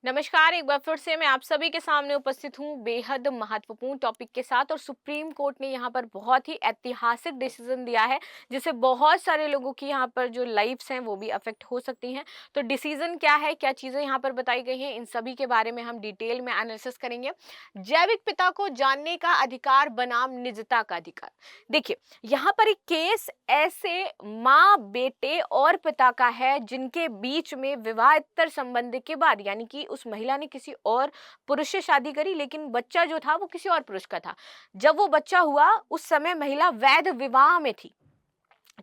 नमस्कार। एक बार फिर से मैं आप सभी के सामने उपस्थित हूँ बेहद महत्वपूर्ण टॉपिक के साथ। और सुप्रीम कोर्ट ने यहाँ पर बहुत ही ऐतिहासिक डिसीजन दिया है जिससे बहुत सारे लोगों की यहाँ पर जो लाइफ्स हैं वो भी अफेक्ट हो सकती हैं। तो डिसीजन क्या है, क्या चीज़ें यहाँ पर बताई गई हैं, इन सभी के बारे में हम डिटेल में एनालिसिस करेंगे। जैविक पिता को जानने का अधिकार बनाम निजता का अधिकार। देखिए, यहाँ पर एक केस ऐसे माँ बेटे और पिता का है जिनके बीच में विवाहेतर संबंध के बाद, यानी कि उस महिला ने किसी और पुरुष से शादी करी, लेकिन बच्चा जो था वो किसी और पुरुष का था। जब वो बच्चा हुआ उस समय महिला वैध विवाह में थी।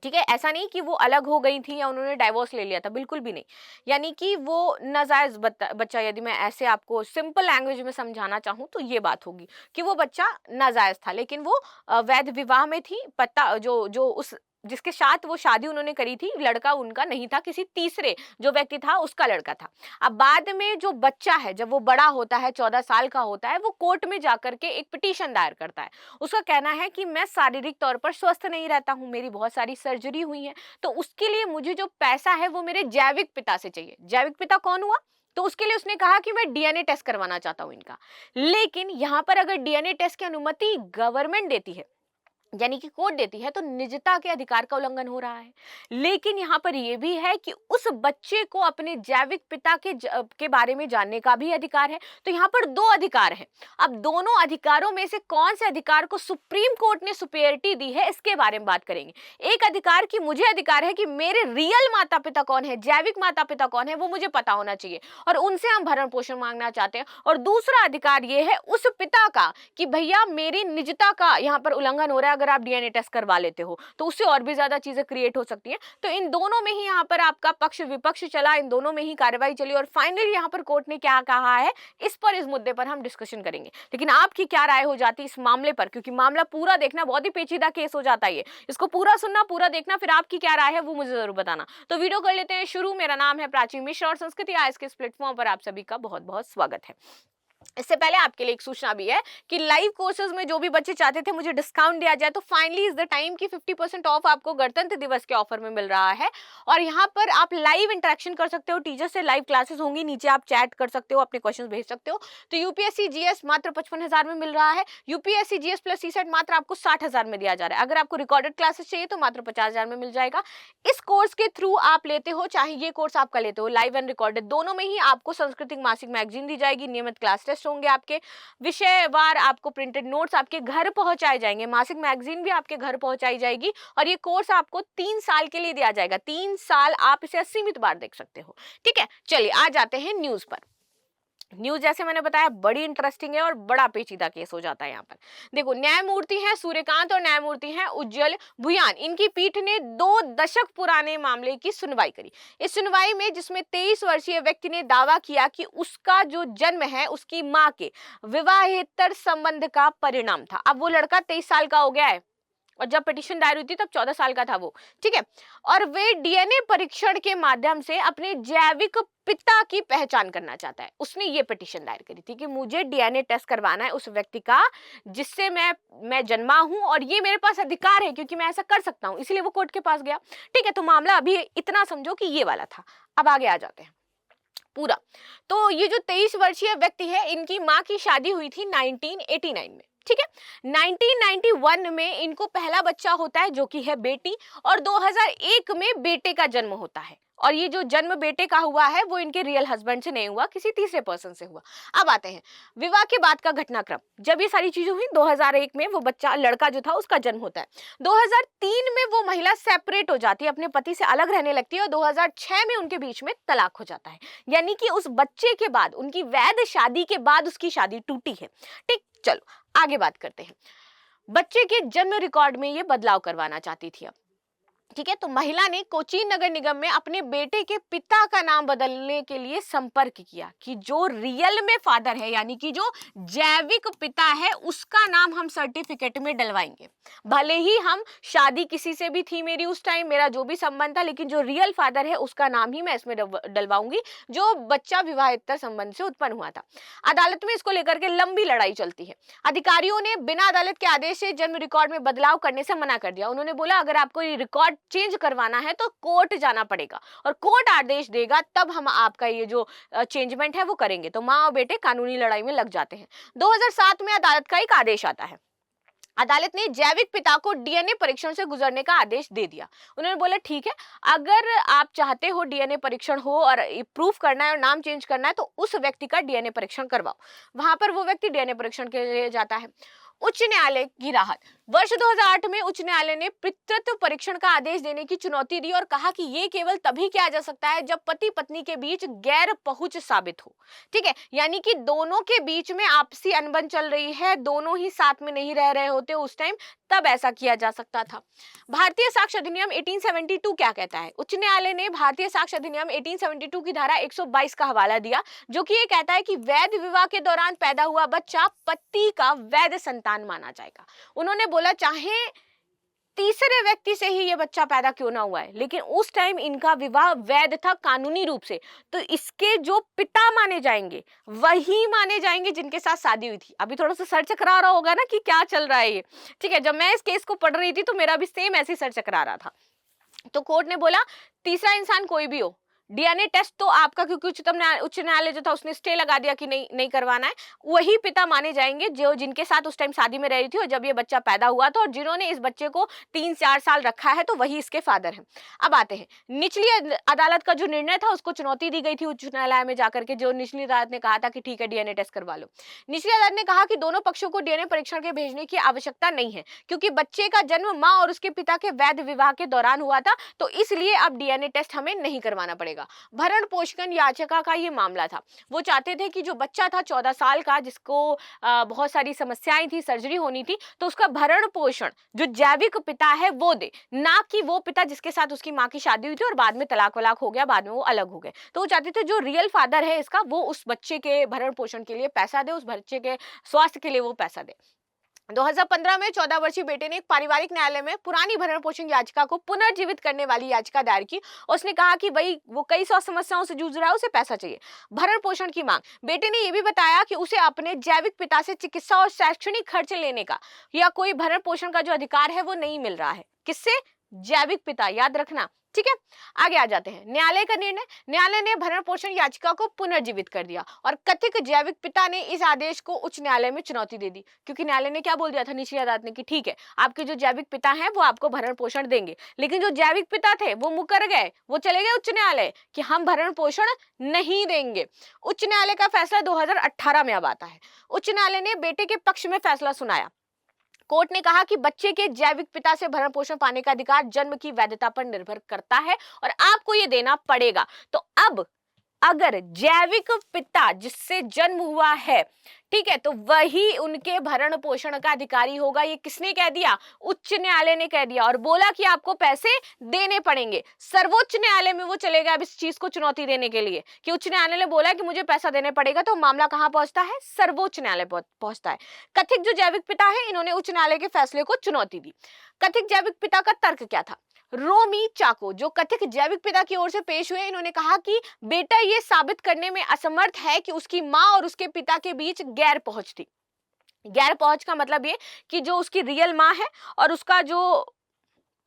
ठीक है, ऐसा नहीं कि वो अलग हो गई थी या उन्होंने डाइवोर्स ले लिया था, बिल्कुल भी नहीं। यानी कि वो नाजायज बच्चा, यदि मैं ऐसे आपको सिंपल लैंग्वेज में समझाना चाहूँ तो ये बात होगी कि वो बच्चा नाजायज था, लेकिन वो वैध विवाह में थी। पता जो जो उस जिसके साथ वो शादी उन्होंने करी थी, लड़का उनका नहीं था, किसी तीसरे जो व्यक्ति था उसका लड़का था। अब बाद में जो बच्चा है, जब वो बड़ा होता है, 14 साल का होता है, वो कोर्ट में जाकर के एक पिटीशन दायर करता है। उसका कहना है कि मैं शारीरिक तौर पर स्वस्थ नहीं रहता हूँ, मेरी बहुत सारी सर्जरी हुई है, तो उसके लिए मुझे जो पैसा है वो मेरे जैविक पिता से चाहिए। जैविक पिता कौन हुआ? तो उसके लिए उसने कहा कि मैं डीएनए टेस्ट करवाना चाहता हूं इनका। लेकिन यहां पर अगर डीएनए टेस्ट की अनुमति गवर्नमेंट देती है, यानी कि कोर्ट देती है, तो निजता के अधिकार का उल्लंघन हो रहा है। लेकिन यहाँ पर यह भी है कि उस बच्चे को अपने जैविक पिता के बारे में जानने का भी अधिकार है। तो यहाँ पर दो अधिकार हैं। अब दोनों अधिकारों में से कौन से अधिकार को सुप्रीम कोर्ट ने सुपेरिटी दी है, इसके बारे में बात करेंगे। एक अधिकार की मुझे अधिकार है कि मेरे रियल माता पिता कौन है, जैविक माता पिता कौन है, वो मुझे पता होना चाहिए और उनसे हम भरण पोषण मांगना चाहते हैं। और दूसरा अधिकार ये है उस पिता का कि भैया मेरी निजता का यहाँ पर उल्लंघन हो रहा है। अगर आप डीएनए टेस्ट करवा लेते हो तो उससे और भी ज्यादा चीजें क्रिएट हो सकती हैं। तो इन दोनों में ही यहाँ पर आपका पक्ष विपक्ष चला, इन दोनों में ही कार्रवाई चली और फाइनली यहाँ पर कोर्ट ने क्या कहा है, इस मुद्दे पर हम डिस्कशन करेंगे। लेकिन आपकी क्या राय हो जाती है इस मामले पर, क्योंकि मामला पूरा देखना बहुत ही पेचीदा केस हो जाता है। इसको पूरा सुनना, पूरा देखना, फिर आपकी क्या राय है वो मुझे जरूर बताना। तो वीडियो कर लेते हैं शुरू। मेरा नाम है प्राची मिश्रा और संस्कृति आज के इस प्लेटफॉर्म पर आप सभी का बहुत बहुत स्वागत है। इससे पहले आपके लिए एक सूचना भी है कि लाइव कोर्सेज में जो भी बच्चे चाहते थे मुझे डिस्काउंट दिया जाए, तो फाइनली इज द टाइम कि 50% ऑफ आपको गणतंत्र दिवस के ऑफर में मिल रहा है। और यहाँ पर आप लाइव इंटरेक्शन कर सकते हो, टीचर से लाइव क्लासेस होंगी, नीचे आप चैट कर सकते हो, अपने क्वेश्चन भेज सकते हो। तो यूपीएससी जीएस मात्र 55,000 में मिल रहा है। यूपीएससी जीएस प्लस सीसेट मात्र आपको 60,000 में दिया जा रहा है। अगर आपको रिकॉर्डेड क्लासेस चाहिए तो मात्र 50,000 में मिल जाएगा। इस कोर्स के थ्रू आप लेते हो, चाहे ये कोर्स आपका लेते हो लाइव एंड रिकॉर्डेड, दोनों में ही आपको सांस्कृतिक मासिक मैगजीन दी जाएगी, नियमित क्लास टेस्ट होंगे, आपके विषयवार आपको प्रिंटेड नोट्स आपके घर पहुंचाए जाएंगे, मासिक मैगजीन भी आपके घर पहुंचाई जाएगी। और ये कोर्स आपको 3 साल के लिए दिया जाएगा। 3 साल आप इसे असीमित बार देख सकते हो। ठीक है, चलिए आ जाते हैं न्यूज पर। न्यूज जैसे मैंने बताया बड़ी इंटरेस्टिंग है और बड़ा पेचीदा केस हो जाता है। यहाँ पर देखो, न्यायमूर्ति हैं सूर्यकांत और न्यायमूर्ति हैं उज्जवल भुयान। इनकी पीठ ने 2 दशक पुराने मामले की सुनवाई करी। इस सुनवाई में जिसमें 23 वर्षीय व्यक्ति ने दावा किया कि उसका जो जन्म है उसकी मां के विवाहेतर संबंध का परिणाम था। अब वो लड़का 23 साल का हो गया है और जब पिटीशन दायर हुई थी तब 14 साल का था वो। ठीक है, और वे डीएनए परीक्षण के माध्यम से अपने जैविक पिता की पहचान करना चाहता है। उसने ये पिटीशन दायर करी थी कि मुझे डीएनए टेस्ट करवाना है उस व्यक्ति का जिससे मैं जन्मा हूं और ये मेरे पास अधिकार है क्योंकि मैं ऐसा कर सकता हूं, इसलिए वो कोर्ट के पास गया। ठीक है, तो मामला अभी इतना समझो कि ये वाला था। अब आगे आ जाते हैं पूरा। तो ये जो 23 वर्षीय व्यक्ति है, इनकी मां की शादी हुई थी 1989 में। ठीक है, 1991 में इनको पहला बच्चा होता है जो कि है बेटी, और 2001 में बेटे का जन्म होता है। और ये जो जन्म बेटे का हुआ है वो इनके रियल हस्बैंड से नहीं हुआ, किसी तीसरे पर्सन से हुआ। अब आते हैं विवाह के बाद का घटनाक्रम। जब ये सारी चीजें हुई 2001 में वो बच्चा लड़का जो था उसका जन्म होता है। 2003 में वो महिला सेपरेट हो जाती है, अपने पति से अलग रहने लगती है और 2006 में उनके बीच में तलाक हो जाता है। यानी कि उस बच्चे के बाद, उनकी वैध शादी के बाद उसकी शादी टूटी है। ठीक, चलो आगे बात करते हैं। बच्चे के जन्म रिकॉर्ड में ये बदलाव करवाना चाहती थी अब। ठीक है, तो महिला ने कोचीन नगर निगम में अपने बेटे के पिता का नाम बदलने के लिए संपर्क किया कि जो रियल में फादर है, यानी कि जो जैविक पिता है, उसका नाम हम सर्टिफिकेट में डलवाएंगे। भले ही हम शादी किसी से भी थी मेरी उस टाइम, मेरा जो भी संबंध था, लेकिन जो रियल फादर है उसका नाम ही मैं इसमें डलवाऊंगी, जो बच्चा विवाहेतर संबंध से उत्पन्न हुआ था। अदालत में इसको लेकर के लंबी लड़ाई चलती है। अधिकारियों ने बिना अदालत के आदेश से जन्म रिकॉर्ड में बदलाव करने से मना कर दिया। उन्होंने बोला अगर आपको ये रिकॉर्ड चेंज करवाना है तो कोर्ट जाना पड़ेगा और कोर्ट आदेश देगा, तब हम आपका ये जो चेंजमेंट है वो करेंगे। तो माँ और बेटे कानूनी लड़ाई में लग जाते हैं। 2007 में अदालत का एक आदेश आता है। अदालत ने जैविक पिता को डीएनए परीक्षण से गुजरने का आदेश दे दिया। उन्होंने बोला ठीक है, अगर आप चाहते हो डीएनए परीक्षण हो और प्रूफ करना है और नाम चेंज करना है तो उस व्यक्ति का डीएनए परीक्षण करवाओ। वहां पर वो व्यक्ति डीएनए परीक्षण के लिए जाता है। उच्च न्यायालय की राहत। वर्ष 2008 में उच्च न्यायालय ने पितृत्व परीक्षण का आदेश देने की चुनौती दी और कहा कि ये केवल तभी किया जा सकता है जब पति पत्नी के बीच गैर पहुंच साबित हो। ठीक है, यानी कि दोनों के बीच में आपसी अनबन चल रही है, दोनों ही साथ में नहीं रह रहे होते उस टाइम, तब ऐसा किया जा सकता था। भारतीय साक्ष्य अधिनियम 1872 क्या कहता है? उच्च न्यायालय ने भारतीय साक्ष्य अधिनियम 1872 की धारा 122 का हवाला दिया, जो कि ये कहता है कि वैध विवाह के दौरान पैदा हुआ बच्चा पति का वैध संतान माना जाएगा। उन्होंने बोला चाहे तीसरे व्यक्ति से ही ये बच्चा पैदा क्यों ना हुआ है, लेकिन उस टाइम इनका विवाह वैध था कानूनी रूप से, तो इसके जो पिता माने जाएंगे वही माने जाएंगे जिनके साथ शादी हुई थी। अभी थोड़ा सा सर चकरा रहा होगा ना कि क्या चल रहा है ये। ठीक है, जब मैं इस केस को पढ़ रही थी तो मेरा भी सेम ऐसे ही सर चकरा रहा था। तो कोर्ट ने बोला तीसरा इंसान कोई भी हो, डीएनए टेस्ट तो आपका, क्योंकि उच्च न्यायालय जो था उसने स्टे लगा दिया कि नहीं करवाना है, वही पिता माने जाएंगे जो जिनके साथ उस टाइम शादी में रह रही थी और जब ये बच्चा पैदा हुआ था और जिन्होंने इस बच्चे को 3-4 साल रखा है, तो वही इसके फादर हैं। अब आते हैं निचली अदालत का जो निर्णय था उसको चुनौती दी गई थी उच्च न्यायालय में जाकर के, जो निचली अदालत ने कहा था कि ठीक है डीएनए टेस्ट करवा लो। निचली अदालत ने कहा कि दोनों पक्षों को डीएनए परीक्षण के भेजने की आवश्यकता नहीं है, क्योंकि बच्चे का जन्म माँ और उसके पिता के वैध विवाह के दौरान हुआ था, तो इसलिए अब डीएनए टेस्ट हमें नहीं करवाना पड़ेगा। भरण पोषण याचिका का ये मामला था। वो चाहते थे कि जो बच्चा था 14 साल का, जिसको बहुत सारी समस्याएं थी, सर्जरी होनी थी, तो उसका भरण पोषण जो जैविक पिता है वो दे, ना कि वो पिता जिसके साथ उसकी माँ की शादी हुई थी और बाद में तलाक वलाक हो गया, बाद में वो अलग हो गए। तो वो चाहते थे जो रियल फादर है इसका, वो उस बच्चे के भरण पोषण के लिए पैसा दे, उस बच्चे के स्वास्थ्य के लिए वो पैसा दे। 2015 में 14 वर्षीय बेटे ने एक पारिवारिक न्यायालय में पुरानी भरण पोषण याचिका को पुनर्जीवित करने वाली याचिका दायर की। उसने कहा कि भाई वो कई सौ समस्याओं से जूझ रहा है, उसे पैसा चाहिए। भरण पोषण की मांग। बेटे ने यह भी बताया कि उसे अपने जैविक पिता से चिकित्सा और शैक्षणिक खर्च लेने का या कोई भरण पोषण का जो अधिकार है वो नहीं मिल रहा है। किससे? जैविक पिता, याद रखना। ठीक है, आगे आ जाते हैं। न्यायालय का निर्णय। न्यायालय ने भरण पोषण याचिका को पुनर्जीवित कर दिया और कथित जैविक पिता ने इस आदेश को उच्च न्यायालय में चुनौती दे दी, क्योंकि न्यायालय ने क्या बोल दिया था निचली अदालत ने कि ठीक है आपके जो जैविक पिता हैं वो आपको भरण पोषण देंगे, लेकिन जो जैविक पिता थे वो मुकर गए, वो चले गए उच्च न्यायालय कि हम भरण पोषण नहीं देंगे। उच्च न्यायालय का फैसला 2018 में अब आता है। उच्च न्यायालय ने बेटे के पक्ष में फैसला सुनाया। कोर्ट ने कहा कि बच्चे के जैविक पिता से भरण पोषण पाने का अधिकार जन्म की वैधता पर निर्भर करता है और आपको ये देना पड़ेगा। तो अब अगर जैविक पिता जिससे जन्म हुआ है, ठीक है, तो वही उनके भरण पोषण का अधिकारी होगा। ये किसने कह दिया? उच्च न्यायालय ने कह दिया और बोला कि आपको पैसे देने पड़ेंगे। सर्वोच्च न्यायालय में वो चले गए अब इस चीज को चुनौती देने के लिए कि उच्च न्यायालय ने बोला कि मुझे पैसा देने पड़ेगा, तो मामला कहां पहुंचता है? सर्वोच्च न्यायालय पहुंचता है। कथित जो जैविक पिता है इन्होंने उच्च न्यायालय के फैसले को चुनौती दी। कथित जैविक पिता का तर्क क्या था? रोमी चाको जो कथित जैविक पिता की ओर से पेश हुए, इन्होंने कहा कि बेटा ये साबित करने में असमर्थ है कि उसकी मां और उसके पिता के बीच गैर पहुंच थी। गैर पहुंच का मतलब ये कि जो उसकी रियल मां है और उसका जो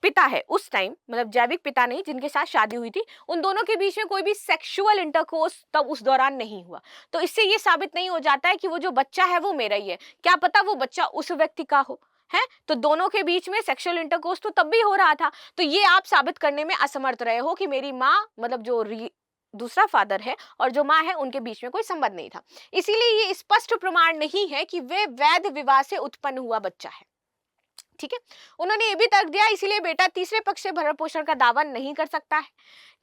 पिता है उस टाइम, मतलब जैविक पिता नहीं जिनके साथ शादी हुई थी, उन दोनों के बीच में कोई भी सेक्सुअल इंटरकोर्स तब उस दौरान नहीं हुआ। तो इससे ये साबित नहीं हो जाता है कि वो जो बच्चा है वो मेरा ही है। क्या पता वो बच्चा उस व्यक्ति का हो, है तो दोनों के बीच में सेक्सुअल इंटरकोर्स तो तब भी हो रहा था। तो ये आप साबित करने में असमर्थ रहे हो कि मेरी माँ, मतलब जो दूसरा फादर है और जो माँ है उनके बीच में कोई संबंध नहीं था। इसीलिए ये स्पष्ट प्रमाण नहीं है कि वे वैध विवाह से उत्पन्न हुआ बच्चा है। ठीक है, उन्होंने ये भी तर्क दिया इसीलिए बेटा तीसरे पक्ष से भरण पोषण का दावा नहीं कर सकता है।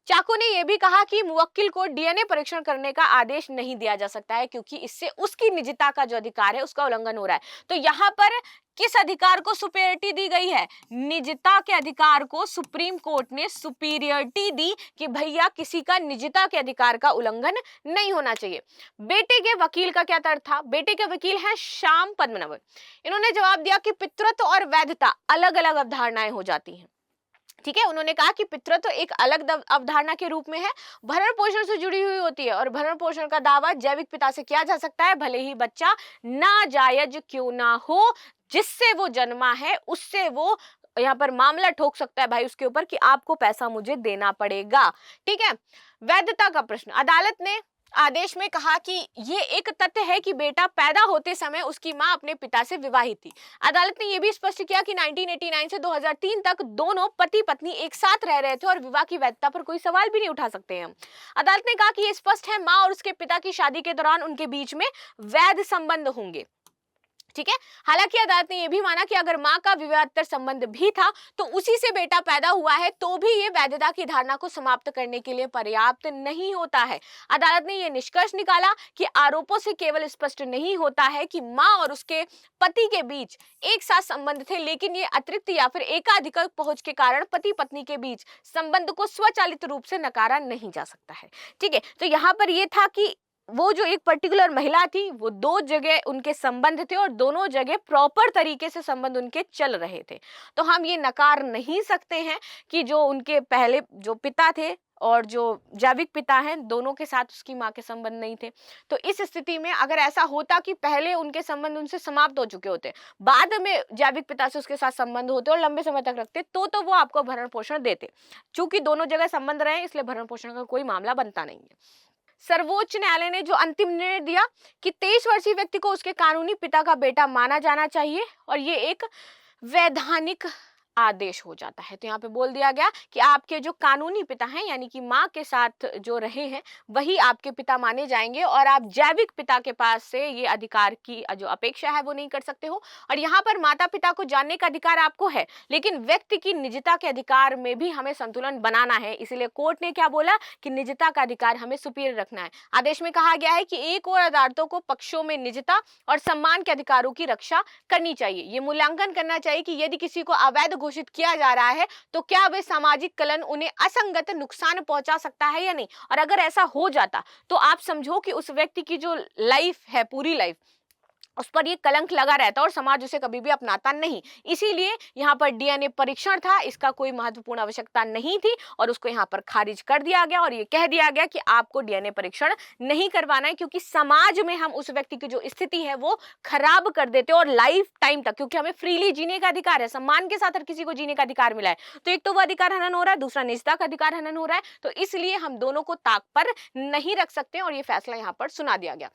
चाको ने यह भी कहा कि मुवक्किल को डीएनए परीक्षण करने का आदेश नहीं दिया जा सकता है क्योंकि इससे उसकी निजता का जो अधिकार है उसका उल्लंघन हो रहा है। तो यहाँ पर किस अधिकार को सुपीरियरिटी दी गई है? निजता के अधिकार को सुप्रीम कोर्ट ने सुपीरियरिटी दी कि भैया किसी का निजता के अधिकार का उल्लंघन नहीं होना चाहिए। बेटे के वकील का क्या तर्क था? बेटे के वकील हैं श्याम पद्मनाभन। इन्होंने जवाब दिया कि पितृत्व और वैधता अलग अलग अवधारणाएं हो जाती हैं। ठीक है, उन्होंने कहा कि पितृत्व एक अलग अवधारणा के रूप में है, भरण पोषण से जुड़ी हुई होती है और भरण पोषण का दावा जैविक पिता से किया जा सकता है भले ही बच्चा नाजायज क्यों ना हो, जिससे वो जन्मा है उससे वो यहाँ पर मामला ठोक सकता है भाई उसके ऊपर कि आपको पैसा मुझे देना पड़ेगा। ठीक है। वैधता का प्रश्न, अदालत ने आदेश में कहा कि ये एक तथ्य है कि बेटा पैदा होते समय उसकी मां अपने पिता से विवाहित थी। अदालत ने यह भी स्पष्ट किया कि 1989 से 2003 तक दोनों पति पत्नी एक साथ रह रहे थे और विवाह की वैधता पर कोई सवाल भी नहीं उठा सकते हैं। अदालत ने कहा कि यह स्पष्ट है मां और उसके पिता की शादी के दौरान उनके बीच में वैध संबंध होंगे। ठीक है। हालांकि अदालत ने यह भी माना कि अगर मां का विवाहेतर संबंध भी था तो उसी से बेटा पैदा हुआ है तो भी ये वैधता की धारणा को समाप्त करने के लिए पर्याप्त नहीं होता है। अदालत ने यह निष्कर्ष निकाला कि आरोपों से केवल स्पष्ट नहीं होता है कि मां और उसके पति के बीच एक साथ संबंध थे, लेकिन ये अतिरिक्त या फिर एकाधिक पहुंच के कारण पति पत्नी के बीच संबंध को स्वचालित रूप से नकारा नहीं जा सकता है। ठीक है। तो यहाँ पर यह था कि वो जो एक पर्टिकुलर महिला थी वो दो जगह उनके संबंध थे और दोनों जगह प्रॉपर तरीके से संबंध उनके चल रहे थे। तो हम ये नकार नहीं सकते हैं कि जो उनके पहले जो पिता थे और जो जैविक पिता हैं दोनों के साथ उसकी मां के संबंध नहीं थे। तो इस स्थिति में अगर ऐसा होता कि पहले उनके संबंध उनसे समाप्त हो चुके होते, बाद में जैविक पिता से उसके साथ संबंध होते और लंबे समय तक रखते तो वो आपको भरण पोषण देते। चूंकि दोनों जगह संबंध रहे इसलिए भरण पोषण का कोई मामला बनता नहीं है। सर्वोच्च न्यायालय ने जो अंतिम निर्णय दिया कि 23 वर्षीय व्यक्ति को उसके कानूनी पिता का बेटा माना जाना चाहिए और ये एक वैधानिक आदेश हो जाता है। तो यहाँ पे बोल दिया गया कि आपके जो कानूनी पिता हैं यानी कि माँ के साथ जो रहे हैं वही आपके पिता माने जाएंगे और आप जैविक पिता के पास से ये अधिकार की जो अपेक्षा है वो नहीं कर सकते हो। और यहाँ पर माता पिता को जानने का अधिकार आपको है, लेकिन व्यक्ति की निजता के अधिकार में भी हमें संतुलन बनाना है। इसीलिए कोर्ट ने क्या बोला कि निजता का अधिकार हमें सुपीरियर रखना है। आदेश में कहा गया है कि एक और अदालतों को पक्षों में निजता और सम्मान के अधिकारों की रक्षा करनी चाहिए। ये मूल्यांकन करना चाहिए कि यदि किसी को अवैध घोषित किया जा रहा है तो क्या वे सामाजिक कलन उन्हें असंगत नुकसान पहुंचा सकता है या नहीं। और अगर ऐसा हो जाता तो आप समझो कि उस व्यक्ति की जो लाइफ है पूरी लाइफ उस पर ये कलंक लगा रहता और समाज उसे कभी भी अपनाता नहीं। इसीलिए यहाँ पर डीएनए परीक्षण था, इसका कोई महत्वपूर्ण आवश्यकता नहीं थी और उसको यहाँ पर खारिज कर दिया गया और ये कह दिया गया कि आपको डीएनए परीक्षण नहीं करवाना है क्योंकि समाज में हम उस व्यक्ति की जो स्थिति है वो खराब कर देते और लाइफ टाइम तक, क्योंकि हमें फ्रीली जीने का अधिकार है, सम्मान के साथ हर किसी को जीने का अधिकार मिला है। तो एक तो वो अधिकार हनन हो रहा है, दूसरा निजता का अधिकार हनन हो रहा है। तो इसलिए हम दोनों को ताक पर नहीं रख सकते और ये फैसला यहाँ पर सुना दिया गया।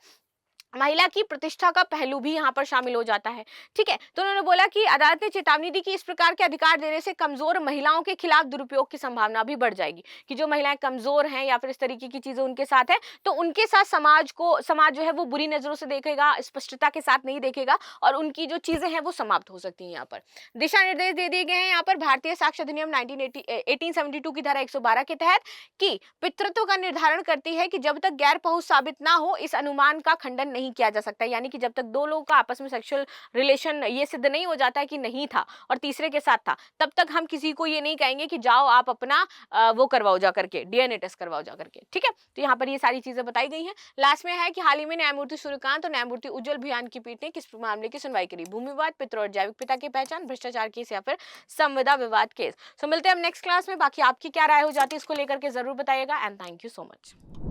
महिला की प्रतिष्ठा का पहलू भी यहाँ पर शामिल हो जाता है। ठीक है। तो उन्होंने बोला कि अदालत ने चेतावनी दी कि इस प्रकार के अधिकार देने से कमजोर महिलाओं के खिलाफ दुरुपयोग की संभावना भी बढ़ जाएगी कि जो महिलाएं कमजोर हैं या फिर इस तरीके की चीजें उनके साथ है तो उनके साथ समाज जो है वो बुरी नजरों से देखेगा, स्पष्टता के साथ नहीं देखेगा और उनकी जो चीजें हैं वो समाप्त हो सकती हैं। यहाँ पर दिशा निर्देश दे दिए गए हैं यहाँ पर भारतीय साक्ष्य अधिनियम 1872 की धारा 112 के तहत कि पितृत्व का निर्धारण करती है कि जब तक गैर पहुंच साबित ना हो इस अनुमान का खंडन नहीं किया जा सकता। यानी कि जब तक दो लोगों का आपस में सेक्सुअल रिलेशन ये सिद्ध नहीं हो जाता है कि नहीं था और तीसरे के साथ था, तब तक हम किसी को ये नहीं कहेंगे कि जाओ आप अपना वो करवाओ जा करके, डीएनए टेस्ट करवाओ जा करके। ठीक है। तो यहाँ पर ये सारी चीजें बताई गई हैं। लास्ट में है कि हाल ही में न्यायमूर्ति सूर्यकांत और न्यायमूर्ति उज्जवल भुयान की पीठ ने किस मामले की सुनवाई करी, भूमि विवाद, पितृ और जैविक पिता की पहचान, भ्रष्टाचार केस या फिर संविदा विवाद केस। सो मिलते हैं हम नेक्स्ट क्लास में। बाकी आपकी क्या राय हो जाती है इसको लेकर के जरूर बताइएगा and thank you so much.